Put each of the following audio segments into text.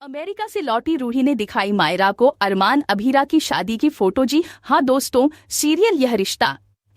America से लौटी रूही ने दिखाई मायरा को अरमान अभीरा की शादी की फोटो। जी हाँ दोस्तों, सीरियल यह रिश्ता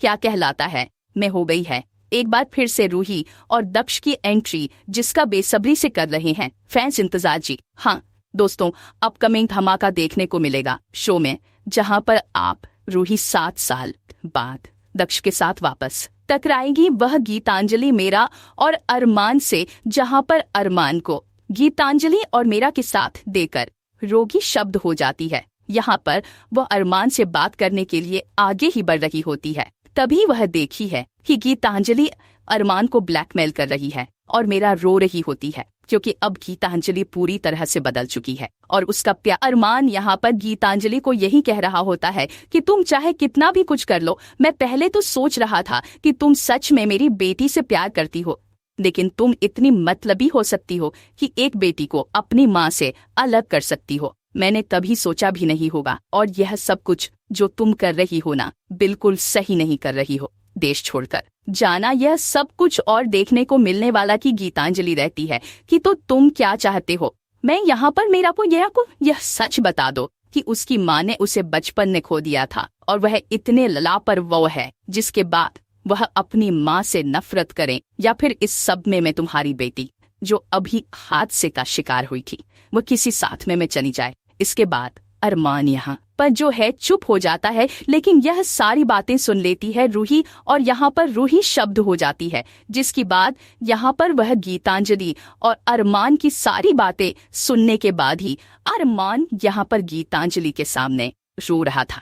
क्या कहलाता है में हो गई है एक बार फिर से रूही और दक्ष की एंट्री, जिसका बेसब्री से कर रहे हैं फैंस इंतजार। जी हाँ दोस्तों, अपकमिंग धमाका देखने को मिलेगा शो में, जहां पर आप रूही 7 साल बाद दक्ष के साथ वापस टकराएगी। वह गीतांजलि मेरा और अरमान से, जहां पर अरमान को गीतांजलि और मेरा के साथ देकर रोगी शब्द हो जाती है। यहाँ पर वह अरमान से बात करने के लिए आगे ही बढ़ रही होती है, तभी वह देखी है कि गीतांजलि अरमान को ब्लैकमेल कर रही है और मेरा रो रही होती है, क्योंकि अब गीतांजलि पूरी तरह से बदल चुकी है और उसका प्यार। अरमान यहाँ पर गीतांजलि को यही कह रहा होता है कि तुम चाहे कितना भी कुछ कर लो, मैं पहले तो सोच रहा था कि तुम सच में मेरी बेटी से प्यार करती हो, लेकिन तुम इतनी मतलबी हो सकती हो कि एक बेटी को अपनी माँ से अलग कर सकती हो। मैंने कभी सोचा भी नहीं होगा, और यह सब कुछ जो तुम कर रही हो ना, बिल्कुल सही नहीं कर रही हो। देश छोड़कर जाना, यह सब कुछ और देखने को मिलने वाला। की गीतांजलि रहती है कि तो तुम क्या चाहते हो, मैं यहाँ पर मेरा को यह सच बता दो कि उसकी माँ ने उसे बचपन में खो दिया था और वह इतने लापरवाह है, जिसके बाद वह अपनी माँ से नफरत करें, या फिर इस सब में मैं तुम्हारी बेटी जो अभी हादसे का शिकार हुई थी, वह किसी साथ में चली जाए। इसके बाद अरमान यहाँ पर जो है चुप हो जाता है, लेकिन यह सारी बातें सुन लेती है रूही, और यहाँ पर रूही शब्द हो जाती है, जिसकी बाद यहाँ पर वह गीतांजलि और अरमान की सारी बातें सुनने के बाद ही अरमान यहाँ पर गीतांजलि के सामने रो रहा था।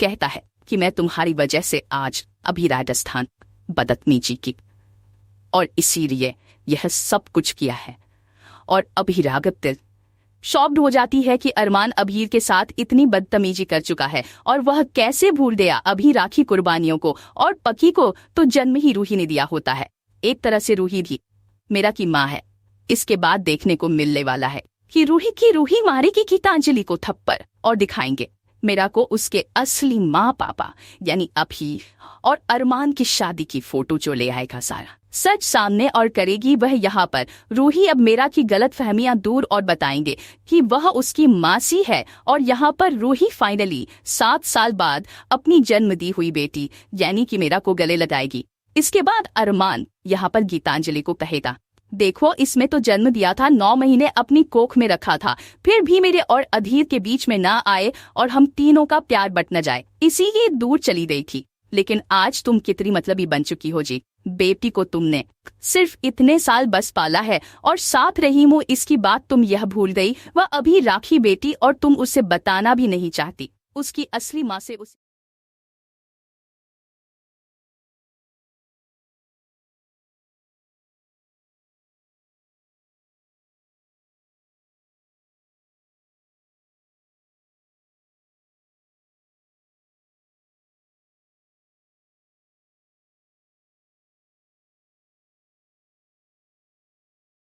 कहता है कि मैं तुम्हारी वजह से आज अभी राजस्थान बदतमीजी की, और इसीलिए यह सब कुछ किया है। और अभी रागत दिल शॉक्ड हो जाती है कि अरमान अभीर के साथ इतनी बदतमीजी कर चुका है, और वह कैसे भूल गया अभी राखी कुर्बानियों को, और पकी को तो जन्म ही रूही ने दिया होता है। एक तरह से रूही भी मेरा की माँ है। इसके बाद देखने को मिलने वाला है कि रूही मारेगी गीतांजलि को थप्पड़, और दिखाएंगे मेरा को उसके असली माँ पापा यानी अभी, और अरमान की शादी की फोटो जो ले आएगा सारा सच सामने, और करेगी वह यहाँ पर रूही अब मेरा की गलत फहमियां दूर, और बताएंगे कि वह उसकी मासी है। और यहाँ पर रूही फाइनली 7 साल बाद अपनी जन्म दी हुई बेटी यानी कि मेरा को गले लगाएगी। इसके बाद अरमान यहाँ पर गीतांजलि को कहेगा, देखो इसमें तो जन्म दिया था, 9 महीने अपनी कोख में रखा था, फिर भी मेरे और अधीर के बीच में ना आए और हम तीनों का प्यार बट न जाए, इसीलिए दूर चली गई थी। लेकिन आज तुम कितनी मतलबी बन चुकी हो जी। बेटी को तुमने सिर्फ इतने साल बस पाला है और साथ रही हूँ, इसकी बात तुम यह भूल गई। वह अभी राखी बेटी, और तुम उसे बताना भी नहीं चाहती उसकी असली माँ से।